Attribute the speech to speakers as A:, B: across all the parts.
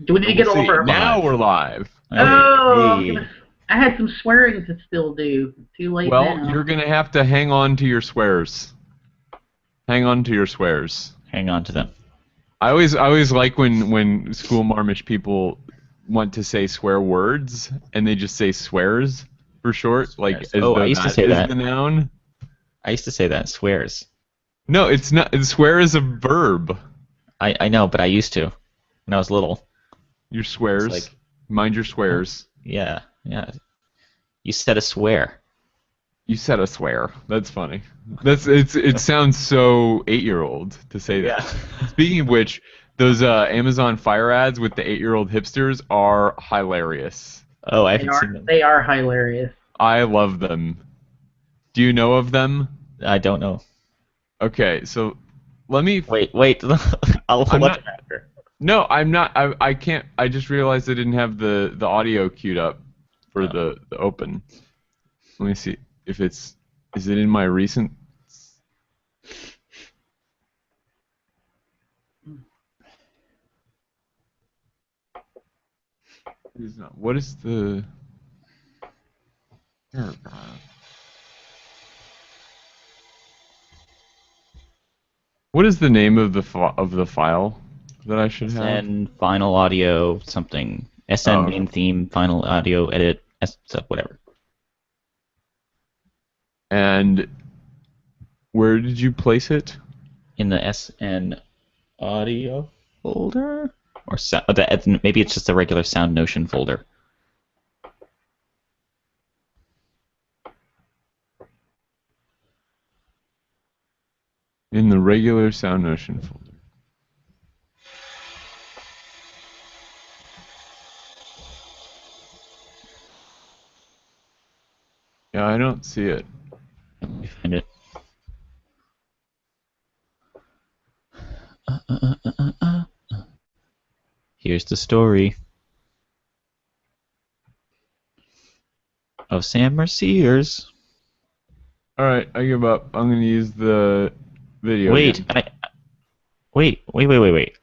A: Do we need to get
B: We'll see.
A: over?
B: Now we're live.
A: Oh,
C: Hey.
A: I had some swearing to still do. Too late
B: Well,
A: now.
B: you're gonna have to hang on to your swears. Hang on to your swears.
C: Hang on to them.
B: I always like when school marmish people want to say swear words and they just say swears for short, like
C: Swears.
B: as
C: Oh,
B: though
C: I used to
B: that
C: say
B: is
C: that.
B: the noun.
C: I used to say that. Swears.
B: No, it's not. Swear is a verb.
C: I know, but I used to when I was little.
B: Your swears.
C: It's like-
B: Mind your swears.
C: Yeah. You said a swear.
B: You said a swear. That's funny. It sounds so 8-year-old to say that.
C: Yeah.
B: Speaking of which, those Amazon Fire ads with the 8-year-old hipsters are hilarious.
C: Oh, I haven't seen them.
A: They are hilarious.
B: I love them. Do you know of them?
C: I don't know.
B: Okay, so let me.
C: Wait. I'll
B: I'm
C: look
B: not-
C: after.
B: No, I'm not. I can't. I just realized I didn't have the audio queued up for the open. Let me see if it's. Is it in my recent? It's not. What is the? What is the name of the file that I should have?
C: SN final audio something. SN
B: Oh,
C: main theme final audio edit whatever.
B: And where did you place it?
C: In the SN audio folder or maybe it's just a regular SoundNotion folder.
B: In the regular SoundNotion folder. Yeah, I don't see it.
C: Let me find it. Here's the story of Sam Merciers.
B: All right, I give up. I'm going to use the video.
C: Wait,
B: again.
C: wait.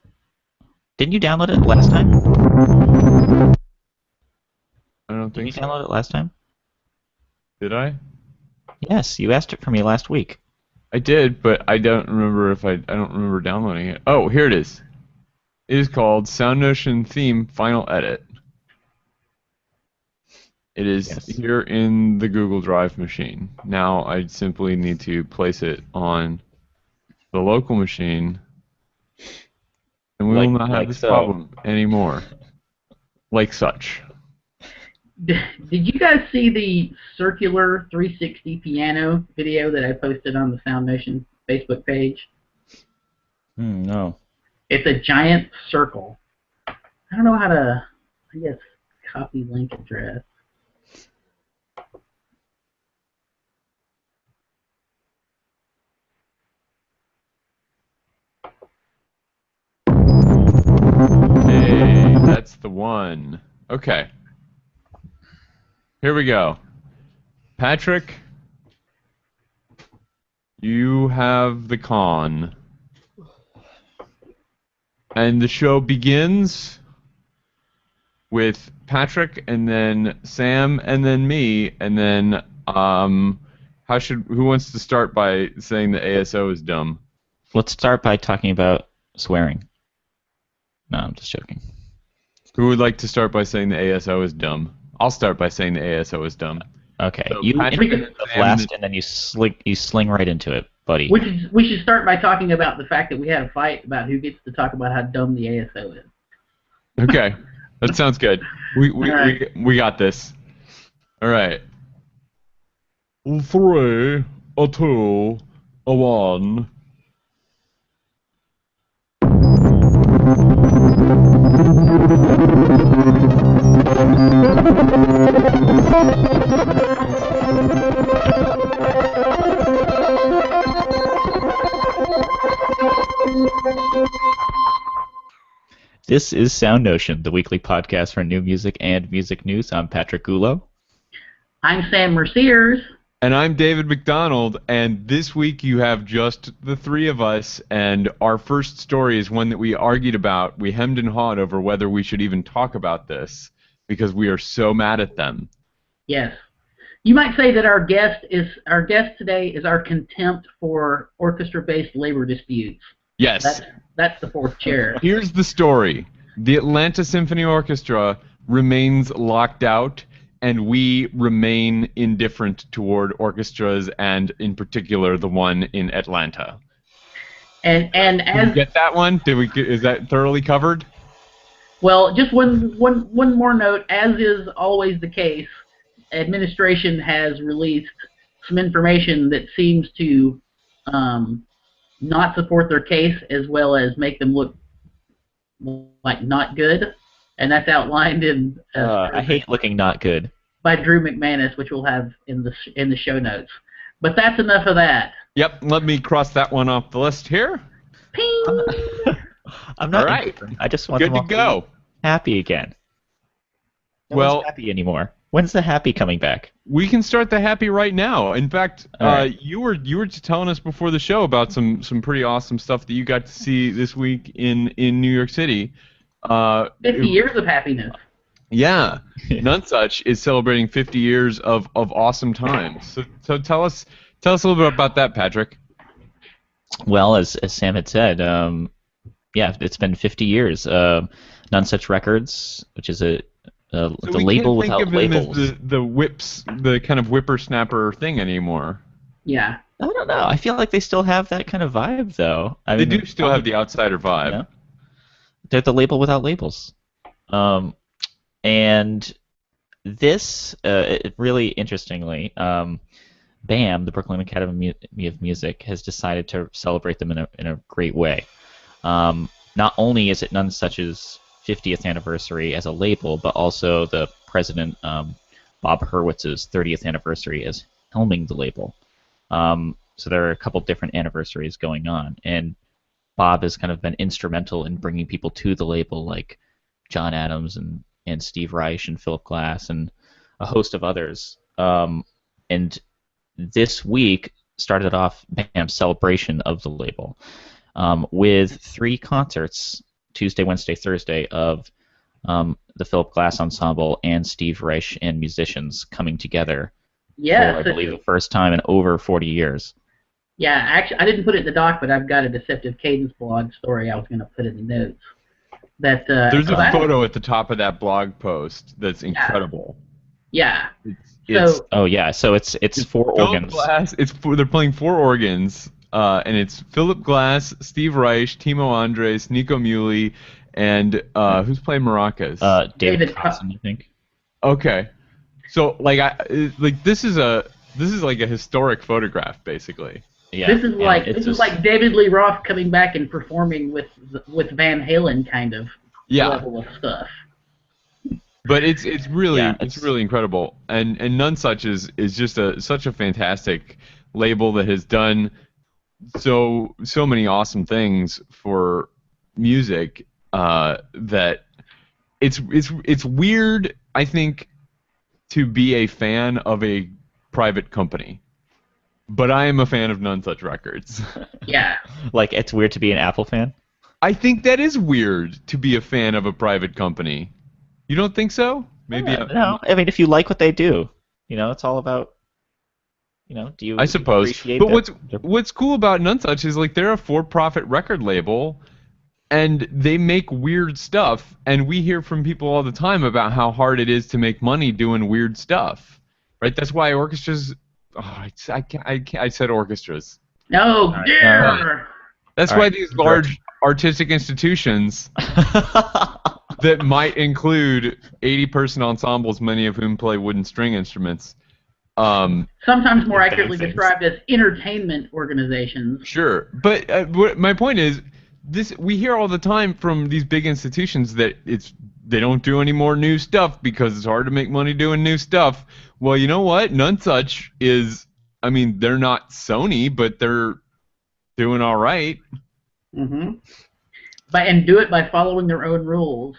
C: Didn't you download it last time?
B: I don't
C: Did you
B: think so.
C: download it last time?
B: Did I?
C: Yes, you asked it for me last week.
B: I did, but I don't remember I don't remember downloading it. Oh, here it is. It is called SoundNotion Theme Final Edit. It is here in the Google Drive machine. Now I simply need to place it on the local machine, and we will not have this problem anymore. Like such.
A: Did you guys see the circular 360 piano video that I posted on the SoundNotion Facebook page?
C: No.
A: It's a giant circle. I don't know how to, I guess, copy link address.
B: Hey, that's the one. Okay. Here we go. Patrick, you have the con. And the show begins with Patrick and then Sam and then me and then who wants to start by saying the ASO is dumb?
C: Let's start by talking about swearing. No, I'm just joking.
B: Who would like to start by saying the ASO is dumb? I'll start by saying the ASO is dumb.
C: Okay,
B: So
C: you
B: Patrick
C: introduce the last and then you sling right into it, buddy.
A: We should start by talking about the fact that we had a fight about who gets to talk about how dumb the ASO is.
B: Okay, that sounds good. We got this. All right. 3, a 2, a 1.
C: This is SoundNotion, the weekly podcast for new music and music news. I'm Patrick Gulo.
A: I'm Sam Merciers.
B: And I'm David McDonald, and this week you have just the three of us, and our first story is one that we argued about. We hemmed and hawed over whether we should even talk about this, because we are so mad at them.
A: Yes. You might say that our guest today is our contempt for orchestra-based labor disputes.
B: Yes.
A: That's the fourth chair.
B: Here's the story. The Atlanta Symphony Orchestra remains locked out, and we remain indifferent toward orchestras, and in particular the one in Atlanta.
A: And as
B: Did you get that one? Is that thoroughly covered?
A: Well, just one more note. As is always the case, administration has released some information that seems to not support their case, as well as make them look like not good, and that's outlined in.
C: I hate looking not good.
A: By Drew McManus, which we'll have in the show notes. But that's enough of that.
B: Yep. Let me cross that one off the list here.
A: Ping.
C: I'm not.
B: All right.
C: I just want
B: good
C: them
B: to
C: all
B: go.
C: To be happy again. No
B: well,
C: one's happy anymore. When's the happy coming back?
B: We can start the happy right now. In fact,
C: right.
B: you were just telling us before the show about some pretty awesome stuff that you got to see this week in New York City.
A: 50 years of happiness.
B: Yeah, Nonesuch is celebrating 50 years of awesome times. So tell us a little bit about that, Patrick.
C: Well, as Sam had said, yeah, it's been 50 years. Nonesuch Records, which is the label without labels.
B: As the kind of whippersnapper thing anymore.
A: Yeah.
C: I don't know. I feel like they still have that kind of vibe, though.
B: They do still have the outsider vibe.
C: You know? They're the label without labels. And this, really interestingly, BAM, the Brooklyn Academy of Music, has decided to celebrate them in a great way. Not only is it Nonesuch's 50th anniversary as a label, but also the president, Bob Hurwitz's 30th anniversary as helming the label. So there are a couple different anniversaries going on, and Bob has kind of been instrumental in bringing people to the label, like John Adams and Steve Reich and Philip Glass and a host of others. And this week started off BAM's celebration of the label with 3 concerts, Tuesday, Wednesday, Thursday, of the Philip Glass Ensemble and Steve Reich and musicians coming together for, I believe, the first time in over 40 years.
A: Yeah, actually, I didn't put it in the doc, but I've got a Deceptive Cadence blog story I was going to put in the notes. That
B: there's a photo at the top of that blog post that's incredible.
A: Yeah.
C: So it's 4 organs.
B: Glass, they're playing 4 organs, and it's Philip Glass, Steve Reich, Timo Andres, Nico Muhly, and who's playing maracas?
C: David Cosson, I think.
B: Okay, so this is like a historic photograph, basically.
C: Yeah,
A: this is like David Lee Roth coming back and performing with Van Halen kind of level of stuff.
B: But it's really incredible, and Nonesuch is just such a fantastic label that has done so many awesome things for music that it's weird, I think, to be a fan of a private company. But I am a fan of Nonesuch Records.
A: Yeah.
C: Like, it's weird to be an Apple fan?
B: I think that is weird to be a fan of a private company. You don't think so? Maybe.
C: No. I mean, if you like what they do, it's all about, do you?
B: I suppose.
C: Appreciate
B: but what's cool about Nonesuch is they're a for-profit record label, and they make weird stuff, and we hear from people all the time about how hard it is to make money doing weird stuff, right? That's why orchestras. Oh, I said orchestras.
A: No, dear.
B: That's why these large artistic institutions that might include 80-person ensembles, many of whom play wooden string instruments.
A: Sometimes more accurately described as entertainment organizations.
B: Sure, but my point is, we hear all the time from these big institutions that they don't do any more new stuff because it's hard to make money doing new stuff. Well, you know what? Nonesuch is, they're not Sony, but they're doing all right.
A: Mm-hmm. And do it by following their own rules.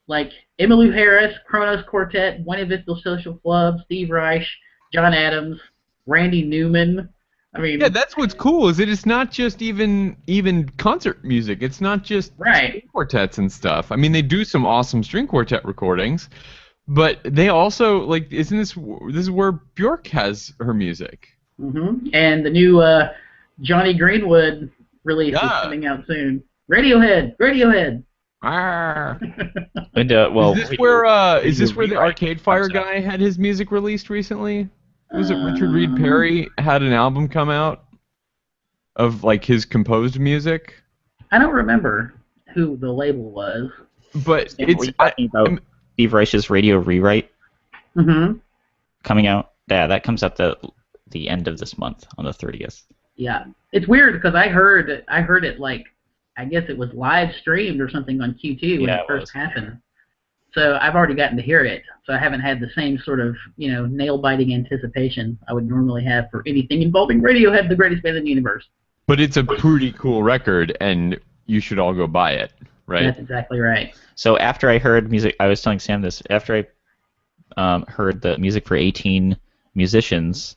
A: Like Emmylou Harris, Kronos Quartet, Buena Vista Social Club, Steve Reich, John Adams. Randy Newman. I mean,
B: Yeah, that's what's cool. Is it's not just even concert music. It's not just
A: right.
B: string quartets and stuff. I mean, they do some awesome string quartet recordings, but they also like. Isn't this is where Bjork has her music?
A: And the new Johnny Greenwood release is
B: Yeah.
A: coming out soon. Radiohead.
B: Arr.
C: And,
B: Is this where the Arcade Fire guy had his music released recently? Was it Richard Reed Parry had an album come out of like his composed music?
A: I don't remember who the label was.
B: But
C: were you talking about Steve Reich's Radio Rewrite coming out? Yeah, that comes out the end of this month on the 30th.
A: Yeah, it's weird because I heard it like, I guess it was live streamed or something on Q2 when it first happened. So I've already gotten to hear it. So I haven't had the same sort of, nail-biting anticipation I would normally have for anything involving Radiohead, the greatest band in the universe.
B: But it's a pretty cool record, and you should all go buy it, right?
A: That's exactly right.
C: So after I heard music, I was telling Sam this, after I heard the music for 18 musicians,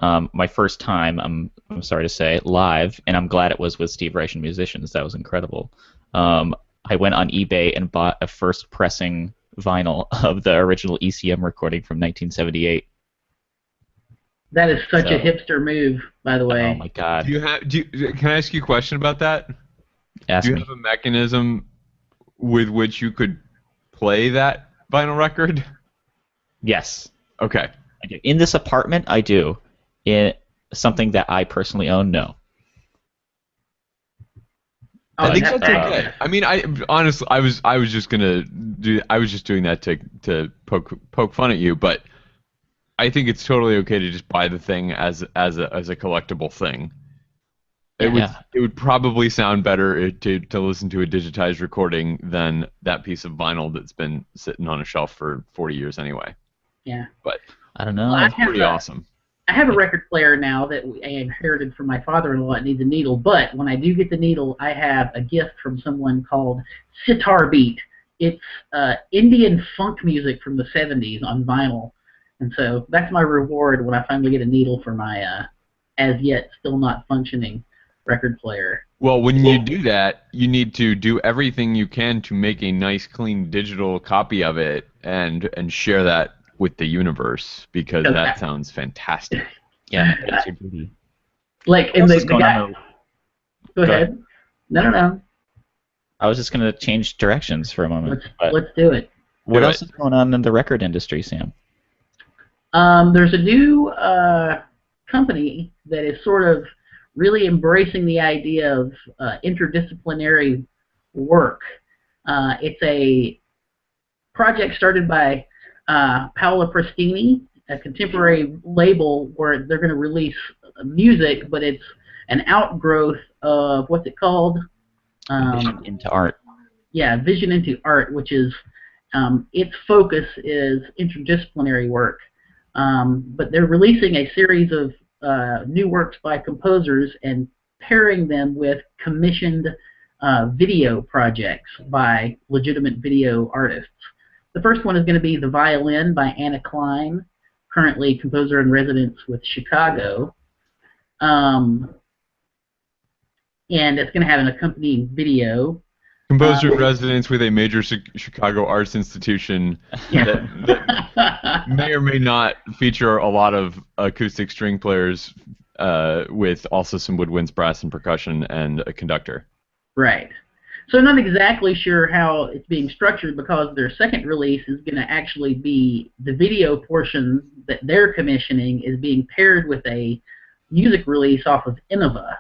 C: my first time, I'm sorry to say, live, and I'm glad it was with Steve Reich and musicians. That was incredible. I went on eBay and bought a first pressing vinyl of the original ECM recording from 1978.
A: That is such a hipster move, by the way.
C: Oh my God!
B: Can I ask you a question about that?
C: Ask
B: do you
C: me.
B: have a mechanism with which you could play that vinyl record?
C: Yes.
B: Okay.
C: I do. In this apartment, I do. In something that I personally own, no.
B: I think that's okay. I mean, I honestly, I was just doing that to poke fun at you, but I think it's totally okay to just buy the thing as a collectible thing. It would probably sound better to listen to a digitized recording than that piece of vinyl that's been sitting on a shelf for 40 years anyway.
A: Yeah.
B: But
C: I don't know.
A: Well,
B: it's pretty awesome.
A: I have a record player now that I inherited from my father-in-law. It needs a needle, but when I do get the needle, I have a gift from someone called Sitar Beat. It's Indian funk music from the 70s on vinyl, and so that's my reward when I finally get a needle for my as yet still not functioning record player.
B: Well, when you do that, you need to do everything you can to make a nice, clean digital copy of it and share that with the universe, because that sounds fantastic.
C: Yeah, that's your duty.
A: Like in the guy. Go ahead. No.
C: I was just going to change directions for a moment.
A: Let's do it.
C: What else is going on in the record industry, Sam?
A: There's a new company that is sort of really embracing the idea of interdisciplinary work. It's a project started by Paola Prestini, a contemporary label where they're going to release music, but it's an outgrowth of, what's it called?
C: Vision into Art.
A: Yeah, Vision into Art, which is, its focus is interdisciplinary work. But they're releasing a series of new works by composers and pairing them with commissioned video projects by legitimate video artists. The first one is going to be The Violin by Anna Klein, currently composer in residence with Chicago. And it's going to have an accompanying video.
B: Composer in residence with a major Chicago arts institution that may or may not feature a lot of acoustic string players with also some woodwinds, brass, and percussion, and a conductor.
A: Right. So I'm not exactly sure how it's being structured, because their second release is going to actually be the video portion that they're commissioning is being paired with a music release off of Innova.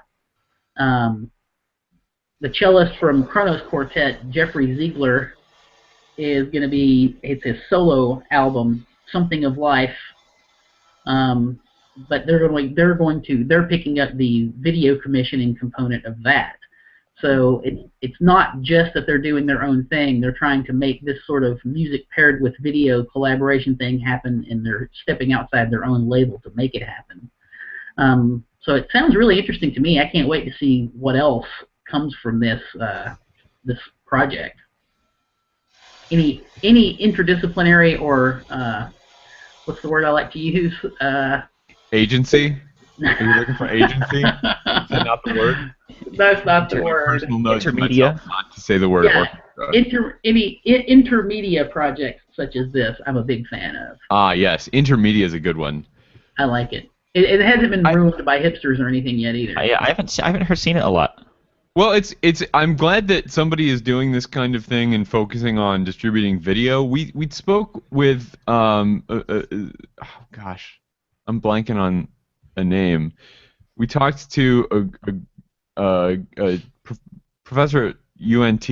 A: The cellist from Kronos Quartet, Jeffrey Ziegler, is going to be, it's his solo album, Something of Life. But they're picking up the video commissioning component of that. So it's not just that they're doing their own thing. They're trying to make this sort of music paired with video collaboration thing happen, and they're stepping outside their own label to make it happen. So it sounds really interesting to me. I can't wait to see what else comes from this this project. Any interdisciplinary or what's the word I like to use?
B: Agency? Are you looking for agency? Is that not the word?
A: That's not the
B: Take a
A: word.
B: personal note to
C: Intermedia.
B: myself not to say the word
A: Yeah,
B: orchestra.
A: any intermedia projects such as this, I'm a big fan of.
B: Ah, yes. Intermedia is a good one.
A: I like it. It hasn't been ruined by hipsters or anything yet either.
C: I haven't seen it a lot.
B: Well, I'm glad that somebody is doing this kind of thing and focusing on distributing video. We spoke with oh gosh, I'm blanking on a name. We talked to a professor at UNT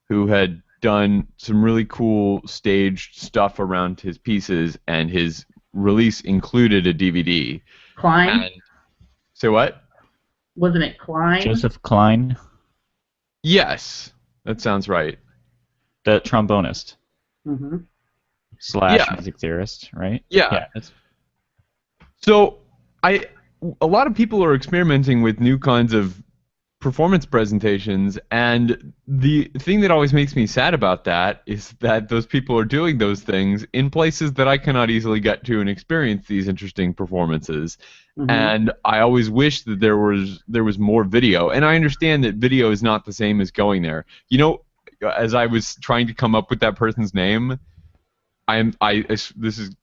B: who had done some really cool staged stuff around his pieces, and his release included a DVD.
A: Klein?
B: And, say what?
A: Wasn't it Klein?
C: Joseph Klein,
B: Yes, that sounds right.
C: the trombonist
A: Mm-hmm.
C: / music theorist, right?
B: Yeah.
C: That's,
B: So, a lot of people are experimenting with new kinds of performance presentations, and the thing that always makes me sad about that is that those people are doing those things in places that I cannot easily get to and experience these interesting performances.
A: Mm-hmm.
B: And I always wish that there was more video. And I understand that video is not the same as going there. You know, as I was trying to come up with that person's name, this is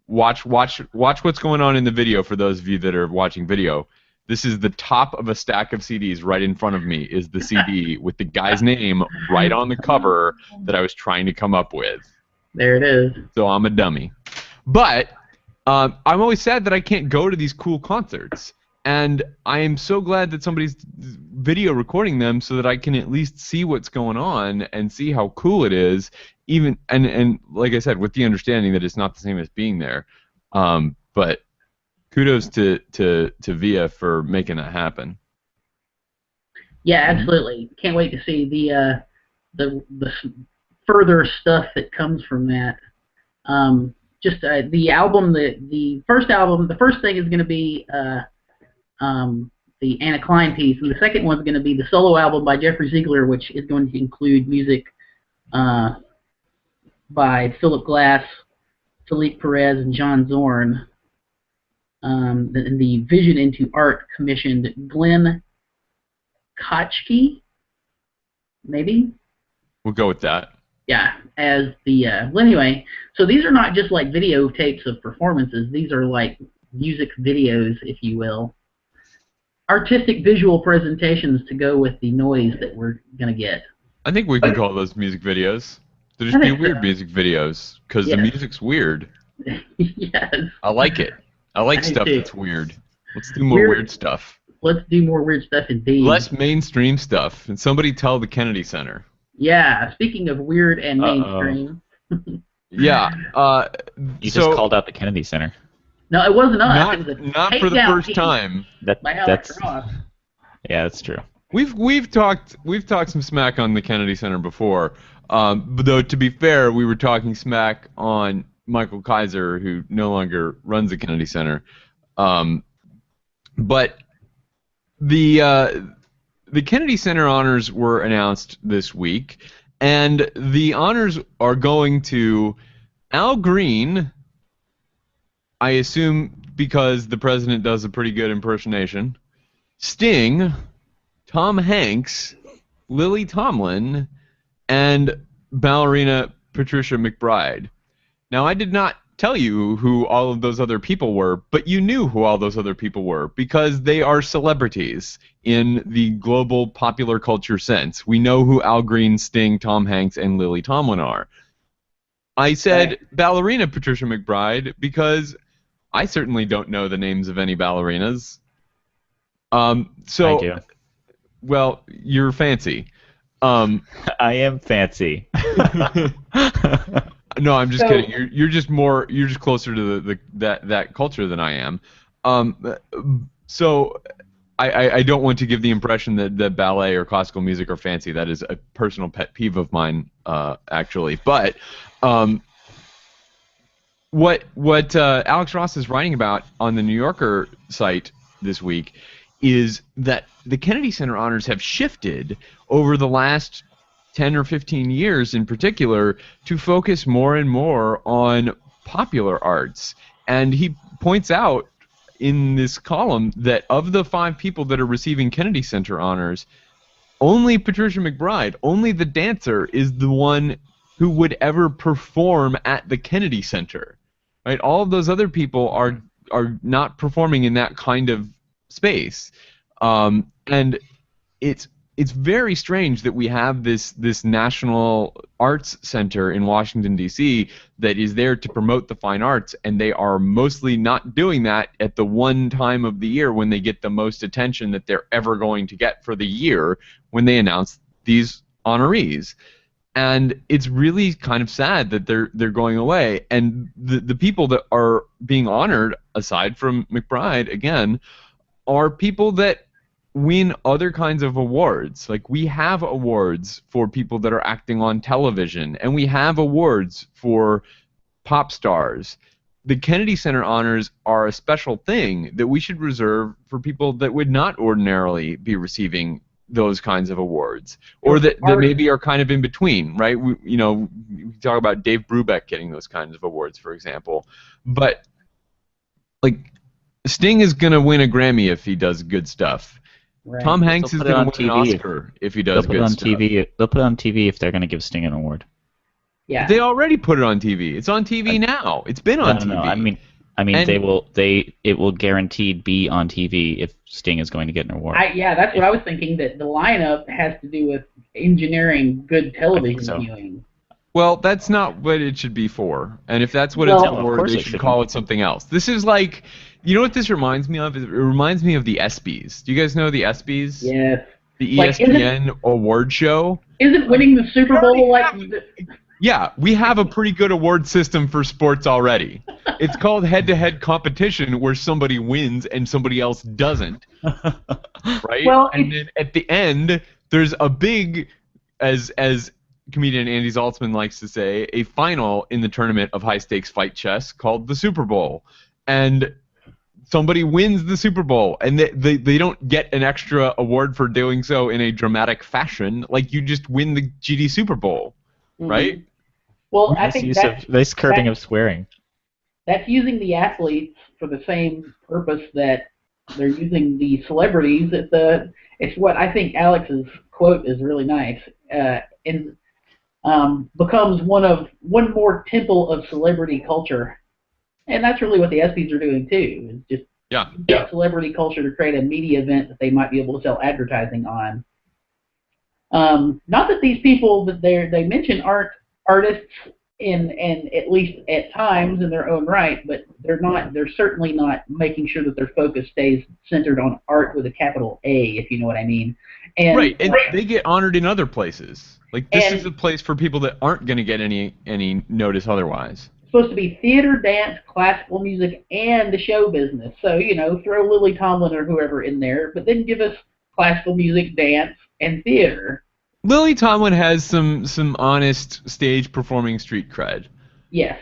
B: watch what's going on in the video for those of you that are watching video. This is the top of a stack of CDs right in front of me is the CD with the guy's name right on the cover that I was trying to come up with.
A: There it is.
B: So I'm a dummy. But I'm always sad that I can't go to these cool concerts. And I am so glad that somebody's video recording them so that I can at least see what's going on and see how cool it is. Even and like I said, with the understanding that it's not the same as being there. But kudos to Via for making that happen.
A: Yeah, absolutely. Can't wait to see the further stuff that comes from that. The album, the first thing is going to be the Anna Klein piece, and the second one's going to be the solo album by Jeffrey Ziegler, which is going to include music by Philip Glass, Philippe Perez, and John Zorn. The Vision into Art commissioned Glenn Kochke, maybe?
B: We'll go with that.
A: Yeah, as the, well anyway, so these are not just like videotapes of performances, these are like music videos, if you will. Artistic visual presentations to go with the noise that we're going to get.
B: I think we can call those music videos. They'll just be weird music videos, because the music's weird.
A: Yes.
B: I like it. I like stuff that's weird. Let's do more weird stuff.
A: Let's do more weird stuff indeed.
B: Less mainstream stuff. And somebody tell the Kennedy Center.
A: Yeah, speaking of weird and mainstream.
B: Yeah.
C: You just called out the Kennedy Center.
A: No, it wasn't us.
B: Not for the first time.
C: That's yeah, that's true.
B: We've talked some smack on the Kennedy Center before. But though to be fair, we were talking smack on Michael Kaiser, who no longer runs the Kennedy Center. But the Kennedy Center honors were announced this week, and the honors are going to Al Green, I assume because the president does a pretty good impersonation, Sting, Tom Hanks, Lily Tomlin, and ballerina Patricia McBride. Now, I did not tell you who all of those other people were, but you knew who all those other people were because they are celebrities in the global popular culture sense. We know who Al Green, Sting, Tom Hanks, and Lily Tomlin are. I said ballerina Patricia McBride because I certainly don't know the names of any ballerinas. I
C: do.
B: Well, you're fancy.
C: I am fancy.
B: No, I'm just kidding. You're just closer to that culture than I am. So I don't want to give the impression that ballet or classical music are fancy. That is a personal pet peeve of mine, actually. But what Alex Ross is writing about on the New Yorker site this week is that the Kennedy Center honors have shifted over the last 10 or 15 years in particular to focus more and more on popular arts. And he points out in this column that of the 5 people that are receiving Kennedy Center honors, only Patricia McBride, only the dancer, is the one who would ever perform at the Kennedy Center. Right? All of those other people are not performing in that kind of space, and it's very strange that we have this National Arts Center in Washington, D.C. that is there to promote the fine arts, and they are mostly not doing that at the one time of the year when they get the most attention that they're ever going to get for the year, when they announce these honorees. And it's really kind of sad that they're going away. And the people that are being honored, aside from McBride, again, are people that win other kinds of awards. Like, we have awards for people that are acting on television, and we have awards for pop stars. The Kennedy Center honors are a special thing that we should reserve for people that would not ordinarily be receiving those kinds of awards, or that maybe are kind of in between, right? We talk about Dave Brubeck getting those kinds of awards, for example, but like, Sting is going to win a Grammy if he does good stuff. Right. Tom Hanks is going to win an Oscar if he does good stuff.
C: They'll put it on TV if they're going to give Sting an award.
A: Yeah.
B: They already put it on TV. It's on TV now. It's been on TV.
C: No, I mean, it will guaranteed be on TV if Sting is going to get an award.
A: That's what I was thinking, that the lineup has to do with engineering good television viewing.
B: Well, that's not what it should be for. And if that's what it's for, they should call it something else. This is like, you know what this reminds me of? It reminds me of the ESPYs. Do you guys know the ESPYs?
A: Yes.
B: The ESPN award show?
A: Isn't winning the Super Bowl like...
B: Yeah, we have a pretty good award system for sports already. It's called head-to-head competition, where somebody wins and somebody else doesn't. Right?
A: Well,
B: and then at the end, there's a big, as comedian Andy Zaltzman likes to say, a final in the tournament of high-stakes fight chess called the Super Bowl. And somebody wins the Super Bowl, and they don't get an extra award for doing so in a dramatic fashion. Like, you just win the GD Super Bowl, right?
A: Well, I think
C: nice curbing of swearing.
A: That's using the athletes for the same purpose that they're using the celebrities. It's what I think Alex's quote is really nice. And becomes one more temple of celebrity culture, and that's really what the ESPYs are doing too. Is just get celebrity culture to create a media event that they might be able to sell advertising on. Not that these people that they mention aren't artists and at least at times in their own right, but they're certainly not making sure that their focus stays centered on art with a capital A, if you know what I mean. And
B: they get honored in other places. Like, this is a place for people that aren't going to get any notice otherwise.
A: It's supposed to be theater, dance, classical music, and the show business. So, throw Lily Tomlin or whoever in there, but then give us classical music, dance, and theater.
B: Lily Tomlin has some honest stage performing street cred.
A: Yes.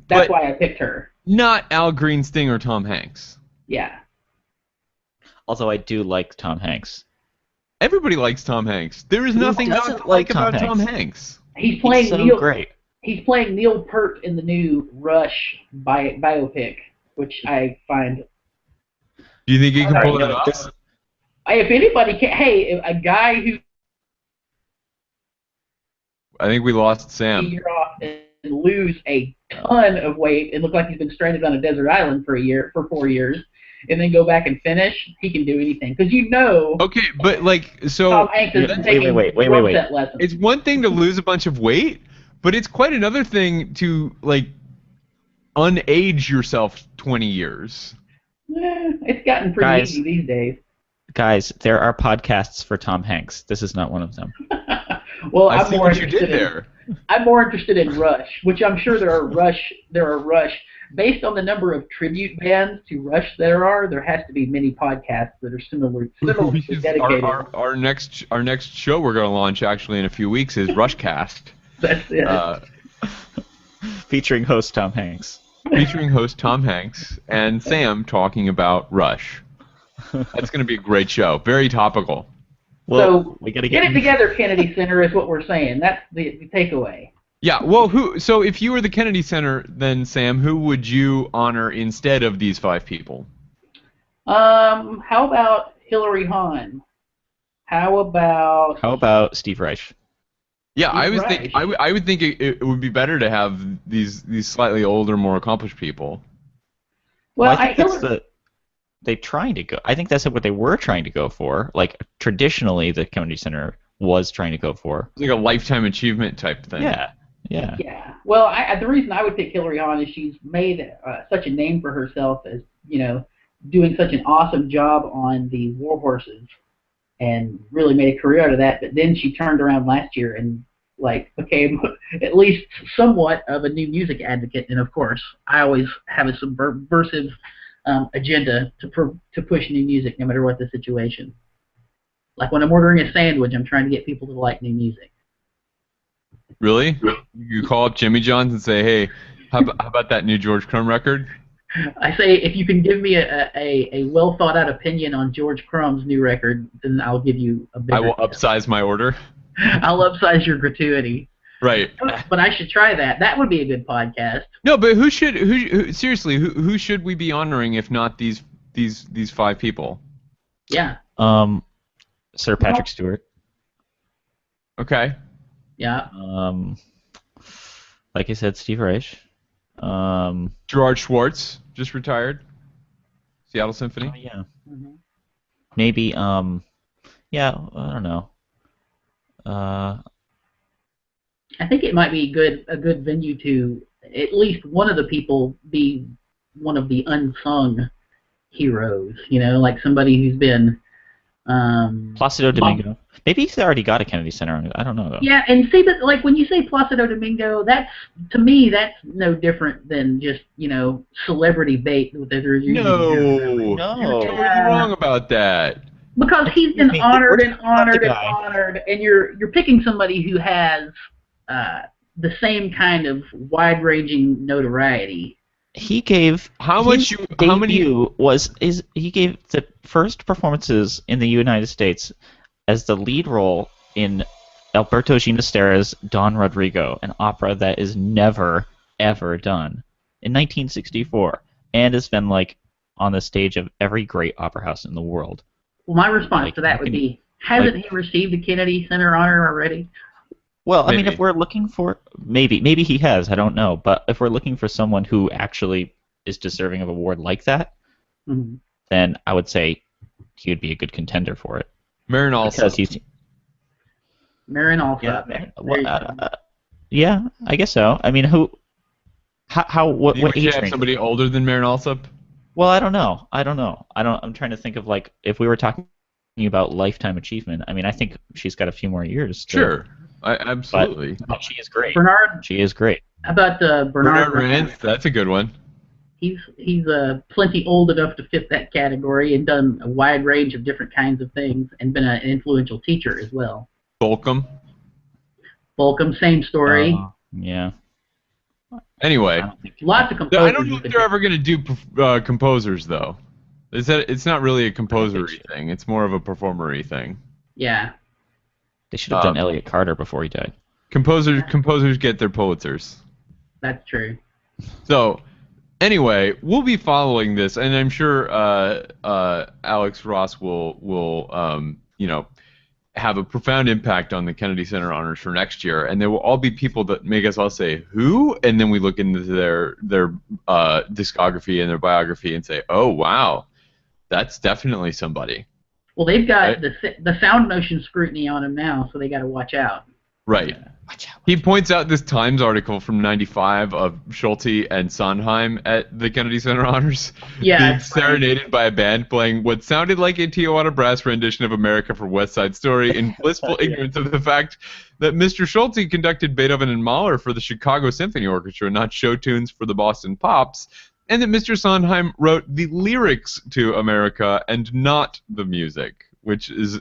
A: That's why I picked her.
B: Not Al Green, Sting, or Tom Hanks.
A: Yeah.
C: Although I do like Tom Hanks.
B: Everybody likes Tom Hanks. There is nothing not to like about Tom Hanks.
A: He's playing
C: great.
A: He's playing Neil Peart in the new Rush biopic, which I find...
B: Do you think he can pull it off?
A: If anybody can... Hey, a guy who...
B: I think we lost Sam.
A: ...year off and lose a ton of weight and look like he's been stranded on a desert island for 4 years, and then go back and finish, he can do anything. Because
B: Okay, but so...
A: Tom Hanks is taking
C: wait.
A: set lessons.
B: It's one thing to lose a bunch of weight, but it's quite another thing to, unage yourself 20 years.
A: It's gotten pretty easy these days.
C: Guys, there are podcasts for Tom Hanks. This is not one of them.
A: Well,
B: I see what you did there.
A: I'm more interested in Rush, which I'm sure there are Rush. Based on the number of tribute bands to Rush there has to be many podcasts that are similarly dedicated.
B: Our next show we're going to launch actually in a few weeks is Rushcast.
A: That's it.
C: Featuring host Tom Hanks.
B: Featuring host Tom Hanks and Sam talking about Rush. That's going to be a great show. Very topical.
C: Well,
A: so
C: we gotta
A: get it together, Kennedy Center, is what we're saying. That's the takeaway.
B: Yeah, well, so if you were the Kennedy Center, then, Sam, who would you honor instead of these 5 people?
A: How about Hillary Hahn? How about
C: Steve Reich?
B: Yeah, I
A: Steve
B: was think
A: Reich?
B: I would think it would be better to have these slightly older, more accomplished people.
C: Well,
A: Well,
C: I think that's
A: Hillary.
C: they trying to go. I think that's what they were trying to go for. Like traditionally, the Kennedy Center was trying to go for.
B: It's like a lifetime achievement type thing.
C: Yeah, yeah.
A: Yeah. Well, the reason I would pick Hillary on is she's made such a name for herself as doing such an awesome job on the war horses and really made a career out of that. But then she turned around last year and like became at least somewhat of a new music advocate. And of course, I always have a subversive agenda to push new music, no matter what the situation. Like when I'm ordering a sandwich, I'm trying to get people to like new music.
B: Really? You call up Jimmy John's and say, "Hey, how about that new George Crumb record?"
A: I say if you can give me a well thought out opinion on George Crumb's new record, then I'll give you a bigger.
B: I will upsize my order.
A: I'll upsize your gratuity.
B: Right.
A: But I should try that. That would be a good podcast.
B: No, but who seriously, who should we be honoring if not these 5 people?
A: Yeah.
C: Sir Patrick Stewart.
B: Okay.
A: Yeah.
C: Like I said, Steve Reich.
B: Gerard Schwartz just retired. Seattle Symphony.
C: Oh, yeah.
A: Mm-hmm.
C: Maybe. Yeah. I don't know.
A: I think it might be a good venue to at least one of the people be one of the unsung heroes. Like somebody who's been.
C: Placido Domingo. Maybe he's already got a Kennedy Center. I don't know though.
A: Yeah, and see that like when you say Placido Domingo, that's to me that's no different than just celebrity bait that they're using.
B: No,
C: No.
B: you're totally wrong about that.
A: Because he's been honored and honored and
C: guy.
A: honored, and you're picking somebody who has the same kind of wide-ranging notoriety.
C: He gave he gave the first performances in the United States as the lead role in Alberto Ginastera's Don Rodrigo, an opera that is never ever done, in 1964, and has been like on the stage of every great opera house in the world.
A: Well, my response to that would be, hasn't he received the Kennedy Center honor already?
C: Well, I
B: Maybe.
C: mean, if we're looking for maybe he has, I don't know, but if we're looking for someone who actually is deserving of an award like that,
A: Mm-hmm.
C: then I would say he would be a good contender for it.
B: Marin also.
A: Marin also.
C: Yeah, I guess so. I mean, what
B: Would you
C: age
B: have
C: range?
B: somebody older than Marin Alsop?
C: Well, I don't know. I'm trying to think of like if we were talking about lifetime achievement. I mean, I think she's got a few more years.
B: Sure. Absolutely.
C: But she is great.
A: Bernard.
C: She is great.
A: How about Bernard
B: Rance? That's a good one.
A: He's plenty old enough to fit that category and done a wide range of different kinds of things and been an influential teacher as well.
B: Bolcom.
A: Same story.
C: Yeah.
B: Anyway,
A: Lots of composers.
B: I don't know if they're ever going to do composers though. It's not really a composer-y thing. It's more of a performer-y thing.
A: Yeah.
C: They should have done Elliot Carter before he died.
B: Composers get their Pulitzers.
A: That's true.
B: So, anyway, we'll be following this, and I'm sure Alex Ross will have a profound impact on the Kennedy Center honors for next year, and there will all be people that make us all say who, and then we look into their discography and their biography and say, oh wow, that's definitely somebody.
A: Well, they've got the SoundNotion scrutiny on him now, so they got to watch out.
B: Right. He points out this Times article from '95 of Schulte and Sondheim at the Kennedy Center Honors being serenaded by a band playing what sounded like a Tijuana Brass rendition of America for West Side Story in blissful ignorance of the fact that Mr. Schulte conducted Beethoven and Mahler for the Chicago Symphony Orchestra, not show tunes for the Boston Pops, and that Mr. Sondheim wrote the lyrics to America and not the music, which is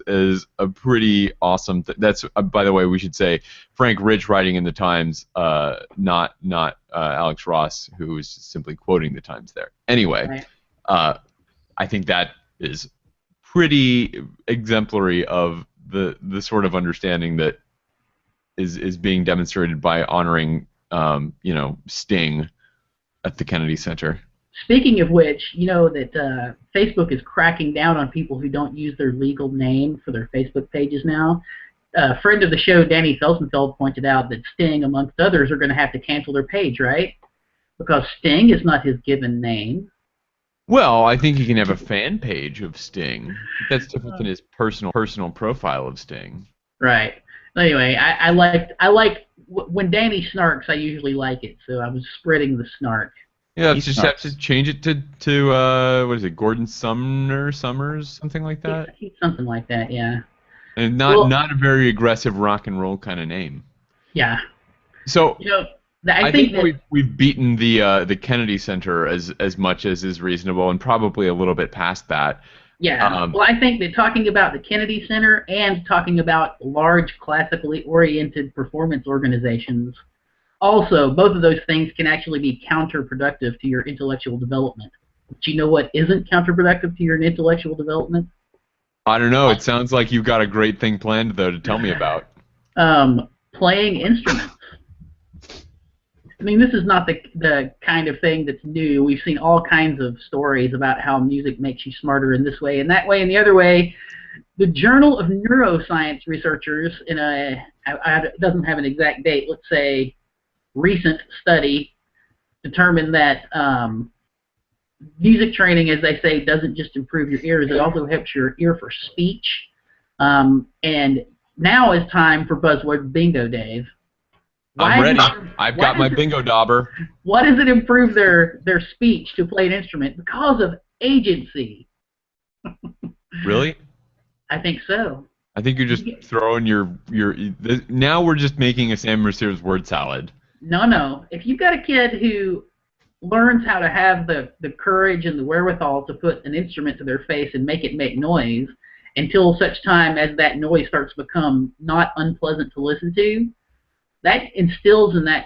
B: a pretty awesome thing. That's, by the way, we should say Frank Rich writing in the Times, not Alex Ross, who is simply quoting the Times there. Anyway, I think that is pretty exemplary of the sort of understanding that is being demonstrated by honoring Sting at the Kennedy Center.
A: Speaking of which, you know that Facebook is cracking down on people who don't use their legal name for their Facebook pages now. A friend of the show, Danny Felsenfeld, pointed out that Sting, amongst others, are going to have to cancel their page, right? Because Sting is not his given name.
B: Well, I think he can have a fan page of Sting. That's different than his personal profile of Sting.
A: Right. Anyway, I like when Danny snarks. I usually like it, so I was spreading the snark.
B: Yeah, just have to change it to what is it, Gordon Summers, something like that.
A: Something like that, yeah.
B: And not a very aggressive rock and roll kind of name.
A: Yeah.
B: So
A: I think that
B: we've beaten the Kennedy Center as much as is reasonable, and probably a little bit past that.
A: Yeah. Well, I think that talking about the Kennedy Center and talking about large classically oriented performance organizations, also both of those things can actually be counterproductive to your intellectual development. Do you know what isn't counterproductive to your intellectual development?
B: I don't know. It sounds like you've got a great thing planned, though, to tell me about.
A: Playing instruments. I mean, this is not the kind of thing that's new. We've seen all kinds of stories about how music makes you smarter in this way and that way and the other way. The Journal of Neuroscience researchers, it doesn't have an exact date, let's say recent study, determined that music training, as they say, doesn't just improve your ears, it also helps your ear for speech. And now is time for buzzword bingo, Dave.
B: I'm ready. I've got my bingo dauber.
A: Why does it improve their speech to play an instrument? Because of agency.
B: Really?
A: I think so.
B: I think you're just throwing your now we're just making a Sam Mercier's word salad.
A: No. If you've got a kid who learns how to have the courage and the wherewithal to put an instrument to their face and make it make noise until such time as that noise starts to become not unpleasant to listen to, that instills in that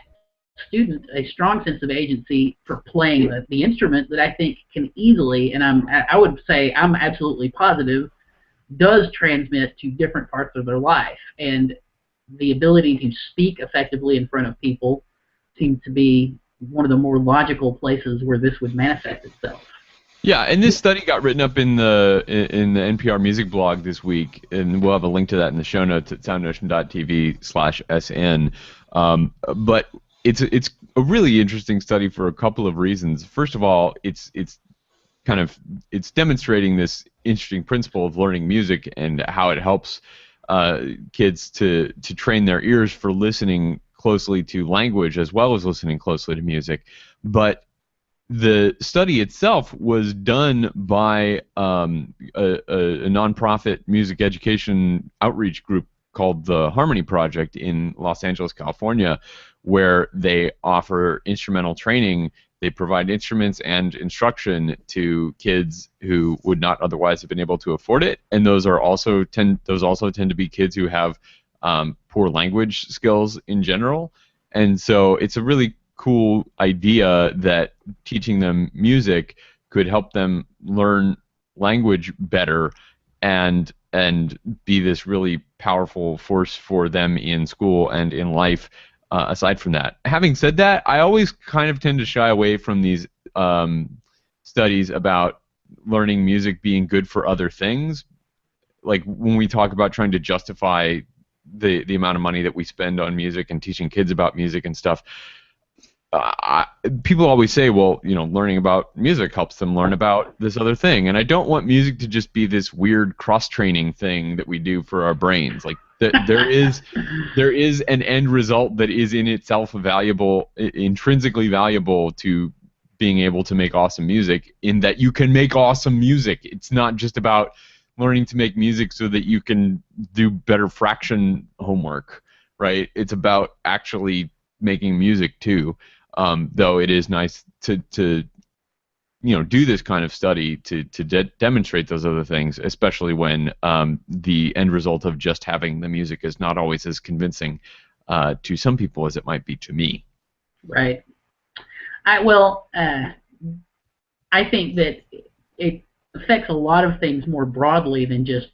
A: student a strong sense of agency for playing the instrument that I think can easily, and I would say I'm absolutely positive, does transmit to different parts of their life. And the ability to speak effectively in front of people seems to be one of the more logical places where this would manifest itself.
B: Yeah, and this study got written up in the NPR Music blog this week, and we'll have a link to that in the show notes at soundnotion.tv/SN. But it's a really interesting study for a couple of reasons. First of all, it's demonstrating this interesting principle of learning music and how it helps kids to train their ears for listening closely to language as well as listening closely to music. But the study itself was done by a nonprofit music education outreach group called the Harmony Project in Los Angeles, California, where they offer instrumental training. They provide instruments and instruction to kids who would not otherwise have been able to afford it, and those also tend to be kids who have poor language skills in general. And so it's a really cool idea that teaching them music could help them learn language better and be this really powerful force for them in school and in life. Aside from that, having said that, I always kind of tend to shy away from these studies about learning music being good for other things. Like when we talk about trying to justify the amount of money that we spend on music and teaching kids about music and stuff, people always say, well, learning about music helps them learn about this other thing. And I don't want music to just be this weird cross-training thing that we do for our brains. Like there is an end result that is in itself intrinsically valuable to being able to make awesome music, in that you can make awesome music. It's not just about learning to make music so that you can do better fraction homework, right? It's about actually making music too. Though it is nice to do this kind of study to demonstrate those other things, especially when the end result of just having the music is not always as convincing to some people as it might be to me.
A: Right. I think that it affects a lot of things more broadly than just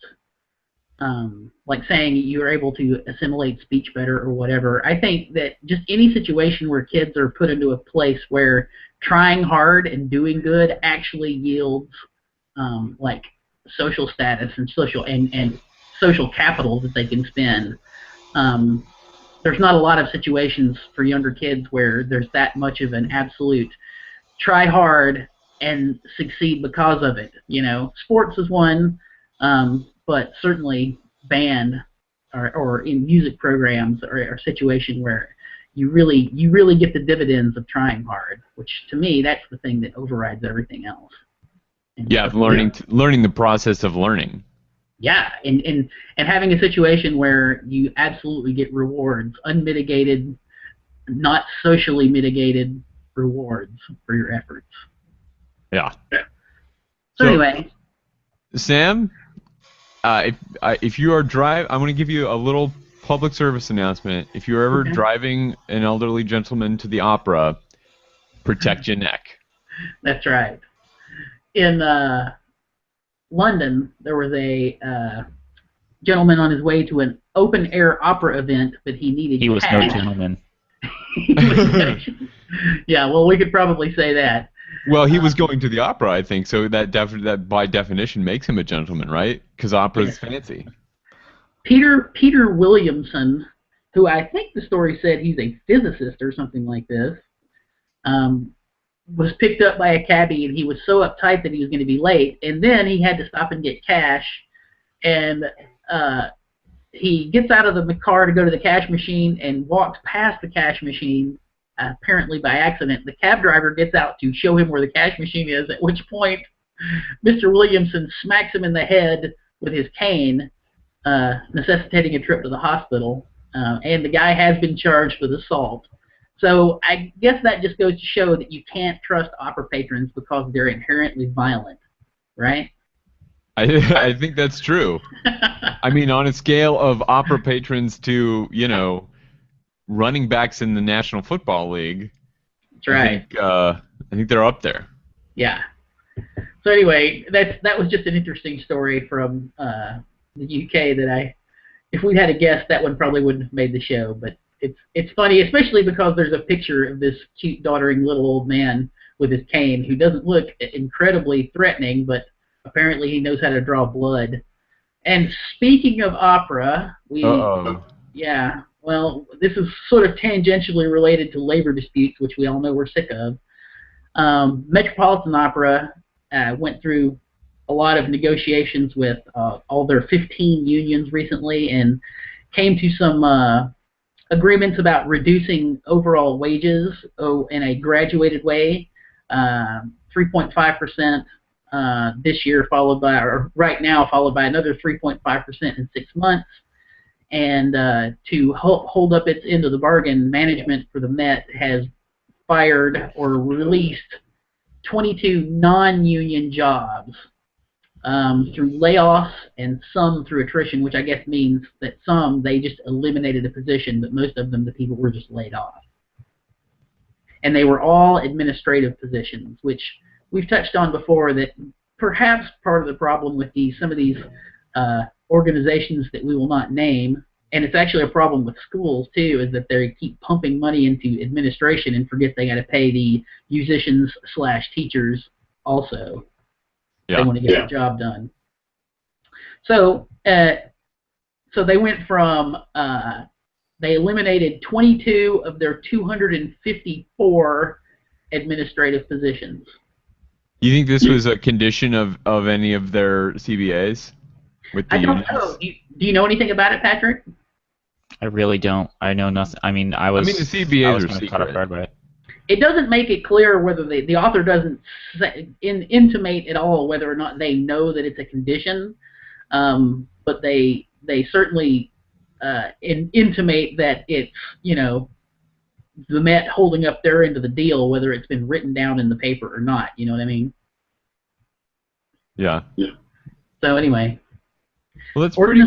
A: like saying you are able to assimilate speech better or whatever. I think that just any situation where kids are put into a place where trying hard and doing good actually yields like social status and social capital that they can spend. There's not a lot of situations for younger kids where there's that much of an absolute try hard and succeed because of it. Sports is one, but certainly band or in music programs are a situation where you really get the dividends of trying hard, which to me that's the thing that overrides everything else.
B: Yeah, learning the process of learning.
A: Yeah, and having a situation where you absolutely get rewards, unmitigated, not socially mitigated rewards for your efforts.
B: Yeah.
A: So anyway,
B: Sam, if you are I'm going to give you a little public service announcement. If you're ever driving an elderly gentleman to the opera, protect your neck.
A: That's right. In London, there was a gentleman on his way to an open-air opera event, but he needed
C: He was
A: cash.
C: no gentleman.
A: Yeah, well, we could probably say that.
B: Well, he was going to the opera, I think, so that by definition makes him a gentleman, right? Because opera is fancy.
A: Peter Williamson, who I think the story said he's a physicist or something like this, was picked up by a cabbie, and he was so uptight that he was going to be late, and then he had to stop and get cash, and he gets out of the car to go to the cash machine and walks past the cash machine, apparently by accident. The cab driver gets out to show him where the cash machine is, at which point Mr. Williamson smacks him in the head with his cane, necessitating a trip to the hospital, and the guy has been charged with assault. So I guess that just goes to show that you can't trust opera patrons because they're inherently violent, right?
B: I think that's true. I mean, on a scale of opera patrons to, running backs in the National Football League,
A: that's right.
B: I think they're up there.
A: Yeah. So anyway, that was just an interesting story from the UK that if we'd had a guest, that one probably wouldn't have made the show, but it's funny, especially because there's a picture of this cute, doddering little old man with his cane who doesn't look incredibly threatening, but apparently he knows how to draw blood. And speaking of opera, yeah, well, this is sort of tangentially related to labor disputes, which we all know we're sick of. Metropolitan Opera went through a lot of negotiations with all their 15 unions recently and came to some agreements about reducing overall wages in a graduated way, 3.5% this year, right now followed by another 3.5% in 6 months. And to hold up its end of the bargain, management for the Met has fired or released 22 non-union jobs through layoffs and some through attrition, which I guess means that some they just eliminated a position, but most of them the people were just laid off. And they were all administrative positions, which we've touched on before, that perhaps part of the problem with some of these organizations that we will not name, and it's actually a problem with schools too, is that they keep pumping money into administration and forget they got to pay the musicians/teachers also.
B: Yeah.
A: They want to get the job done. So they went from they eliminated 22 of their 254 administrative positions.
B: You think this was a condition of any of their CBAs with the unions?
A: I don't know. Do you know anything about it, Patrick?
C: I really don't. I know nothing. I mean, the
B: CBAs are secret.
C: Caught off guard by it.
A: It doesn't make it clear whether the author doesn't intimate at all whether or not they know that it's a condition, but they certainly intimate that it's the Met holding up their end of the deal, whether it's been written down in the paper or not. You know what I mean?
B: Yeah.
A: So anyway.
B: Well, that's pretty.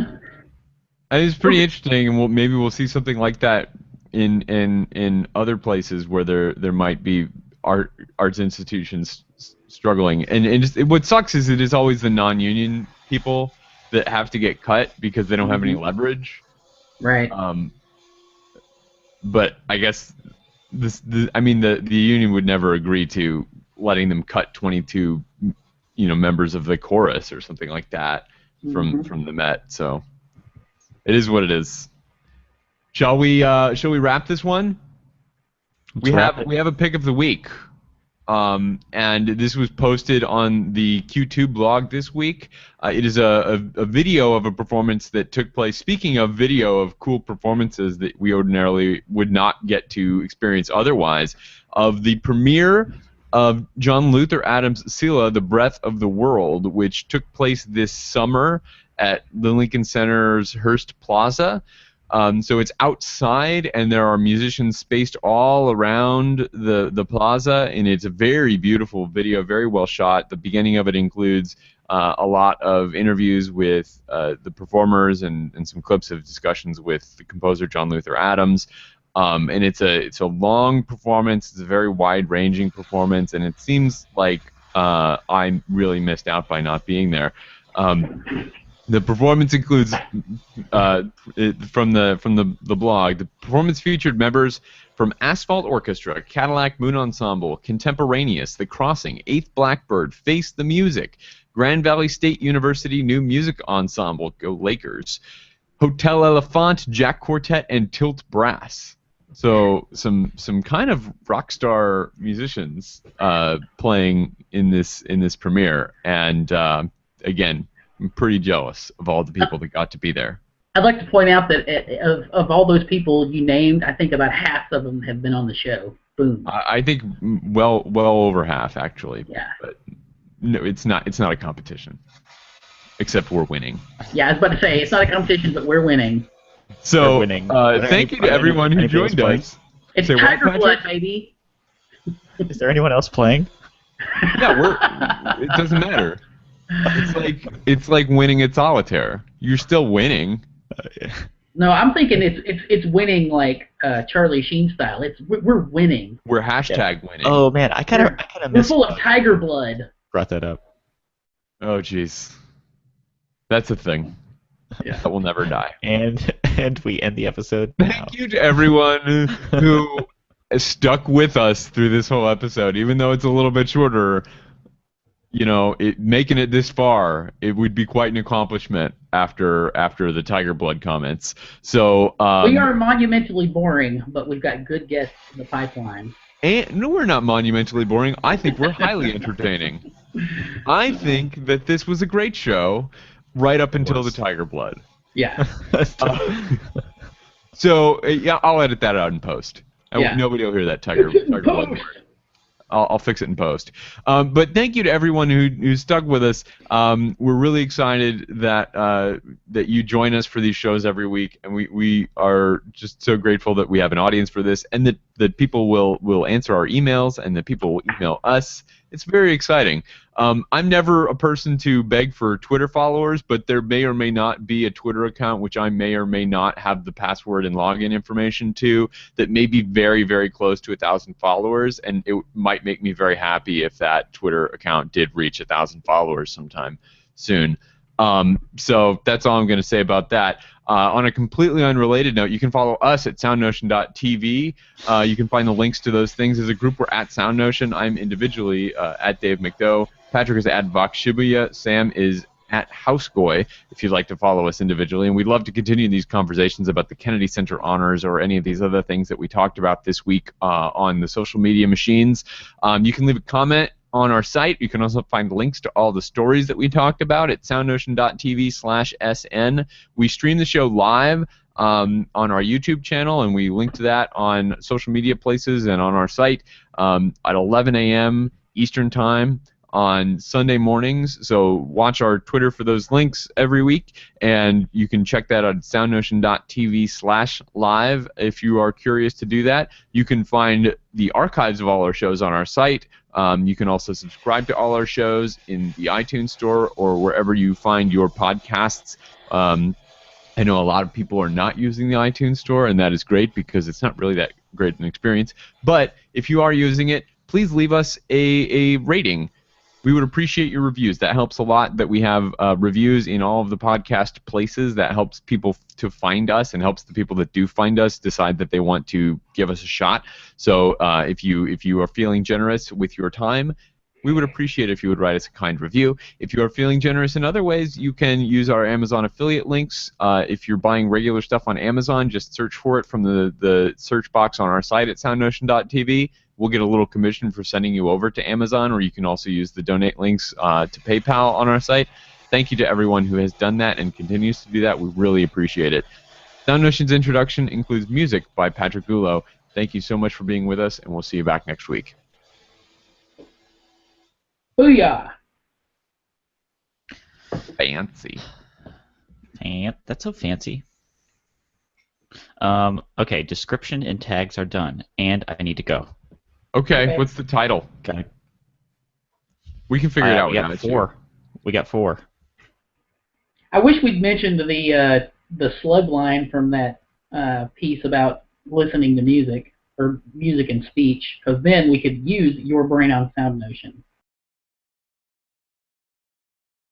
B: It's pretty interesting, and maybe we'll see something like that in other places where there might be arts institutions struggling. And what sucks is it is always the non-union people that have to get cut because they don't have any leverage.
A: Right.
B: But I guess the union would never agree to letting them cut 22, members of the chorus or something like that from the Met. So it is what it is. Shall we wrap this one? We have a pick of the week. And this was posted on the Q2 blog this week. It is a video of a performance that took place. Speaking of video of cool performances that we ordinarily would not get to experience otherwise, of the premiere of John Luther Adams' Scylla, The Breath of the World, which took place this summer at the Lincoln Center's Hearst Plaza. So it's outside, and there are musicians spaced all around the plaza, and it's a very beautiful video, very well shot. The beginning of it includes a lot of interviews with the performers and some clips of discussions with the composer John Luther Adams. And it's a long performance. It's a very wide-ranging performance, and it seems like I really missed out by not being there. The performance includes, from the blog, the performance featured members from Asphalt Orchestra, Cadillac Moon Ensemble, Contemporaneous, The Crossing, Eighth Blackbird, Face the Music, Grand Valley State University New Music Ensemble, Go Lakers, Hotel Elephant, Jack Quartet, and Tilt Brass. So some kind of rock star musicians playing in this premiere, and again, I'm pretty jealous of all the people that got to be there.
A: I'd like to point out that of all those people you named, I think about half of them have been on the show. Boom.
B: I think well over half, actually.
A: Yeah.
B: But no, it's not a competition. Except we're winning.
A: Yeah, I was about to say, it's not a competition, but we're winning.
B: So,
C: we're winning.
B: Thank you to everyone who joined us.
A: It's Tiger Blood, baby.
C: Is there anyone else playing?
B: Yeah, it doesn't matter. It's like winning at solitaire. You're still winning.
A: No, I'm thinking it's winning like Charlie Sheen style. We're winning.
B: We're winning.
C: Oh man, I kind of
A: We're
C: missed.
A: full of tiger blood.
C: Brought that up.
B: Oh jeez, that's a thing.
A: Yeah.
B: That will never die.
C: And we end the episode.
B: Thank you to everyone who stuck with us through this whole episode, even though it's a little bit shorter. Making it this far, it would be quite an accomplishment after the Tiger Blood comments. So
A: we are monumentally boring, but we've got good guests in the pipeline.
B: And no, we're not monumentally boring. I think we're highly entertaining. I think that this was a great show, right up until the Tiger Blood.
A: Yeah.
B: So yeah, I'll edit that out in post.
A: Yeah.
B: Nobody will hear that Tiger Blood. I'll fix it in post. But thank you to everyone who stuck with us. We're really excited that you join us for these shows every week, and we are just so grateful that we have an audience for this, and that people will answer our emails, and that people will email us. It's very exciting. I'm never a person to beg for Twitter followers, but there may or may not be a Twitter account which I may or may not have the password and login information to that may be very, very close to 1,000 followers, and it might make me very happy if that Twitter account did reach 1,000 followers sometime soon. So that's all I'm going to say about that. On a completely unrelated note, you can follow us at SoundNotion.tv. You can find the links to those things. As a group, we're at SoundNotion. I'm individually at Dave McDough. Patrick is at Vox Shibuya. Sam is at Housegoy, if you'd like to follow us individually. And we'd love to continue these conversations about the Kennedy Center honors or any of these other things that we talked about this week on the social media machines. You can leave a comment on our site. You can also find links to all the stories that we talked about at soundnotion.tv/SN. We stream the show live on our YouTube channel, and we link to that on social media places and on our site at 11 a.m. Eastern Time on Sunday mornings. So watch our Twitter for those links every week, and you can check that on soundnotion.tv/live if you are curious to do that. You can find the archives of all our shows on our site. You can also subscribe to all our shows in the iTunes Store or wherever you find your podcasts. I know a lot of people are not using the iTunes Store, and that is great because it's not really that great an experience. But if you are using it, please leave us a rating. We would appreciate your reviews. That helps a lot that we have reviews in all of the podcast places. That helps people to find us and helps the people that do find us decide that they want to give us a shot. So if you are feeling generous with your time, we would appreciate it if you would write us a kind review. If you are feeling generous in other ways, you can use our Amazon affiliate links. If you're buying regular stuff on Amazon, just search for it from the search box on our site at soundnotion.tv. We'll get a little commission for sending you over to Amazon, or you can also use the donate links to PayPal on our site. Thank you to everyone who has done that and continues to do that. We really appreciate it. SoundNotion's introduction includes music by Patrick Gulo. Thank you so much for being with us, and we'll see you back next week.
A: Booyah!
B: Fancy.
C: That's so fancy. Okay, description and tags are done, and I need to go.
B: Okay, what's the title?
C: Okay.
B: We can figure it out.
C: We got four. We got 4.
A: I wish we'd mentioned the slug line from that piece about listening to music, or music and speech, because then we could use your brain on SoundNotion.